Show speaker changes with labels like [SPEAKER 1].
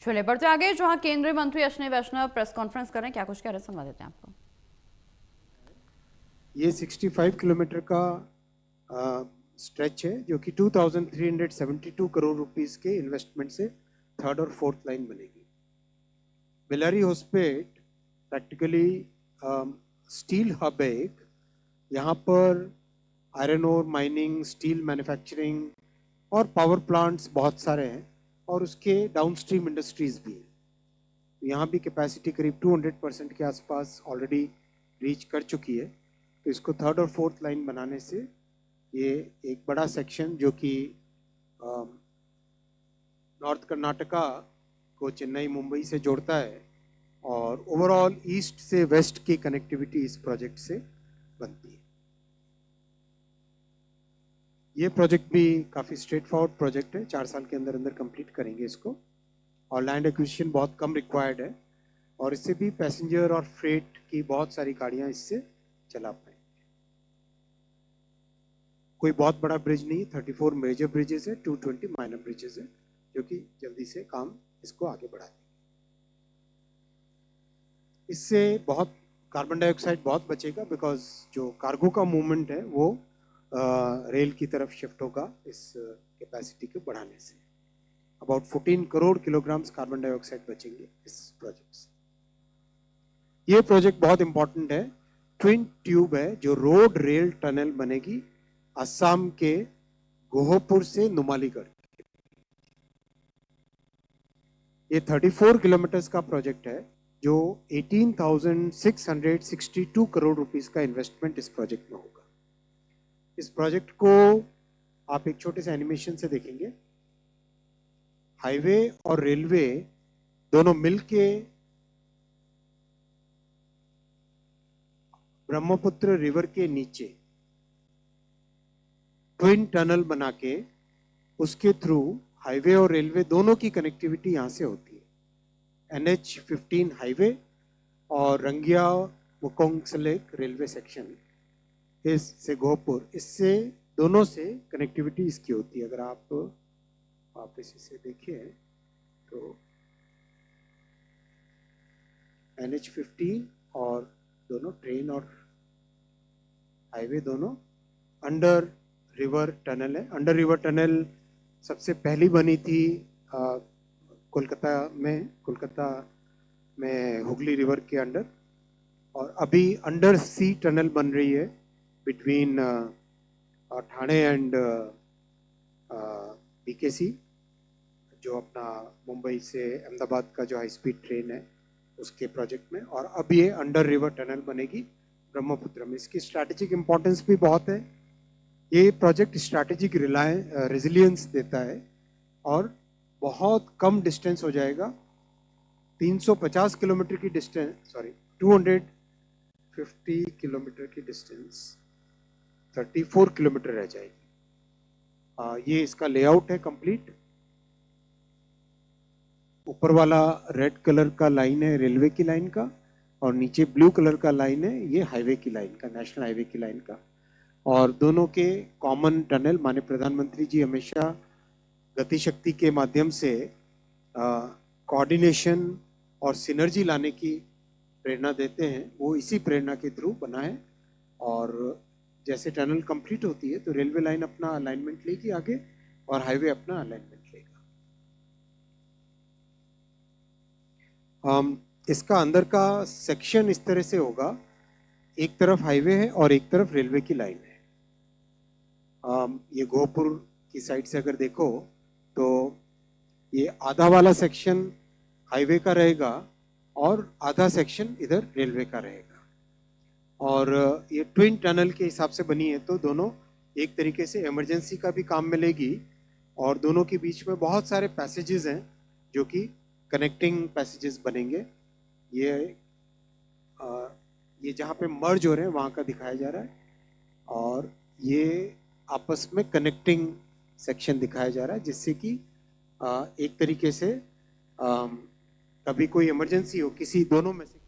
[SPEAKER 1] चलिए बढ़ते आगे, जहां केंद्रीय मंत्री अश्विनी वैष्णव प्रेस कॉन्फ्रेंस कर रहे हैं, क्या कुछ कह रहे हैं सुनवा देते हैं आपको।
[SPEAKER 2] ये 65 किलोमीटर का स्ट्रेच है जो कि 2372 करोड़ रुपीस के इन्वेस्टमेंट से थर्ड और फोर्थ लाइन बनेगी। Bellary Hospet practically steel hub है एक, यहाँ पर iron ore mining, steel manufacturing और पावर प्लांट्स बहुत सारे हैं और उसके डाउनस्ट्रीम इंडस्ट्रीज भी हैं। यहाँ भी कैपेसिटी करीब 200% के आसपास ऑलरेडी रीच कर चुकी है। तो इसको थर्ड और फोर्थ लाइन बनाने से ये एक बड़ा सेक्शन जो कि नॉर्थ कर्नाटका को चेन्नई मुंबई से जोड़ता है और ओवरऑल ईस्ट से वेस्ट की कनेक्टिविटी इस प्रोजेक्ट से बनती है। ये प्रोजेक्ट भी काफ़ी स्ट्रेट फॉरवर्ड प्रोजेक्ट है, 4 साल के अंदर अंदर कंप्लीट करेंगे इसको और लैंड एक्विजिशन बहुत कम रिक्वायर्ड है और इससे भी पैसेंजर और फ्रेट की बहुत सारी गाड़ियाँ इससे चला पाएंगे। कोई बहुत बड़ा ब्रिज नहीं, 34 मेजर ब्रिजेस है, 220 माइनर ब्रिजेस है जो कि जल्दी से काम इसको आगे बढ़ा देंगे। इससे बहुत कार्बन डाइऑक्साइड बहुत बचेगा बिकॉज जो कार्गो का मूवमेंट है वो रेल की तरफ शिफ्ट होगा इस कैपेसिटी को बढ़ाने से। About 14 crore kilograms carbon dioxide बचेंगे इस प्रोजेक्ट से। ये प्रोजेक्ट बहुत इंपॉर्टेंट है, ट्विन ट्यूब है जो रोड रेल टनल बनेगी असम के गोहपुर से नुमालीगढ़। ये 34 किलोमीटर्स का प्रोजेक्ट है जो 18,662 करोड़ रुपीस का इन्वेस्टमेंट इस प्रोजेक्ट में होगा। इस प्रोजेक्ट को आप एक छोटे से एनिमेशन से देखेंगे। हाईवे और रेलवे दोनों मिलके ब्रह्मपुत्र रिवर के नीचे ट्विन टनल बना के उसके थ्रू हाईवे और रेलवे दोनों की कनेक्टिविटी यहाँ से होती है। NH-15 हाईवे और रंगिया मुकोंगसेलेक रेलवे सेक्शन इससे गोहपुर, इससे दोनों से कनेक्टिविटी इसकी होती है। अगर आप इसी से देखिए तो NH-15 और दोनों ट्रेन और हाईवे दोनों अंडर रिवर टनल है। अंडर रिवर टनल सबसे पहली बनी थी कोलकाता में हुगली रिवर के अंडर, और अभी अंडर सी टनल बन रही है बिटवीन ठाणे एंड BKC, जो अपना मुंबई से अहमदाबाद का जो हाई स्पीड ट्रेन है उसके प्रोजेक्ट में। और अब ये अंडर रिवर टनल बनेगी ब्रह्मपुत्र में। इसकी स्ट्रैटेजिक इम्पोर्टेंस भी बहुत है। ये प्रोजेक्ट स्ट्रैटेजिक रेजिलियंस देता है और बहुत कम डिस्टेंस हो जाएगा। 350 किलोमीटर की डिस्टेंस, 250 किलोमीटर की डिस्टेंस 34 किलोमीटर रह जाएगी। ये इसका लेआउट है कंप्लीट। ऊपर वाला रेड कलर का लाइन है रेलवे की लाइन का और नीचे ब्लू कलर का लाइन है ये हाईवे की लाइन का, नेशनल हाईवे की लाइन का। और दोनों के कॉमन टनल, माननीय प्रधानमंत्री जी हमेशा गति शक्ति के माध्यम से कोऑर्डिनेशन और सिनर्जी लाने की प्रेरणा देते हैं, वो इसी प्रेरणा के थ्रू बना है। और जैसे टनल कंप्लीट होती है तो रेलवे लाइन अपना अलाइनमेंट लेगी आगे और हाईवे अपना अलाइनमेंट लेगा। इसका अंदर का सेक्शन इस तरह से होगा, एक तरफ हाईवे है और एक तरफ रेलवे की लाइन है। ये गोहपुर की साइड से अगर देखो तो ये आधा वाला सेक्शन हाईवे का रहेगा और आधा सेक्शन इधर रेलवे का रहेगा। और ये ट्विन टनल के हिसाब से बनी है तो दोनों एक तरीके से इमरजेंसी का भी काम मिलेगी और दोनों के बीच में बहुत सारे पैसेजेस हैं जो कि कनेक्टिंग पैसेजेस बनेंगे। ये जहाँ पे मर्ज हो रहे हैं वहाँ का दिखाया जा रहा है और ये आपस में कनेक्टिंग सेक्शन दिखाया जा रहा है, जिससे कि एक तरीके से कभी कोई इमरजेंसी हो किसी दोनों में से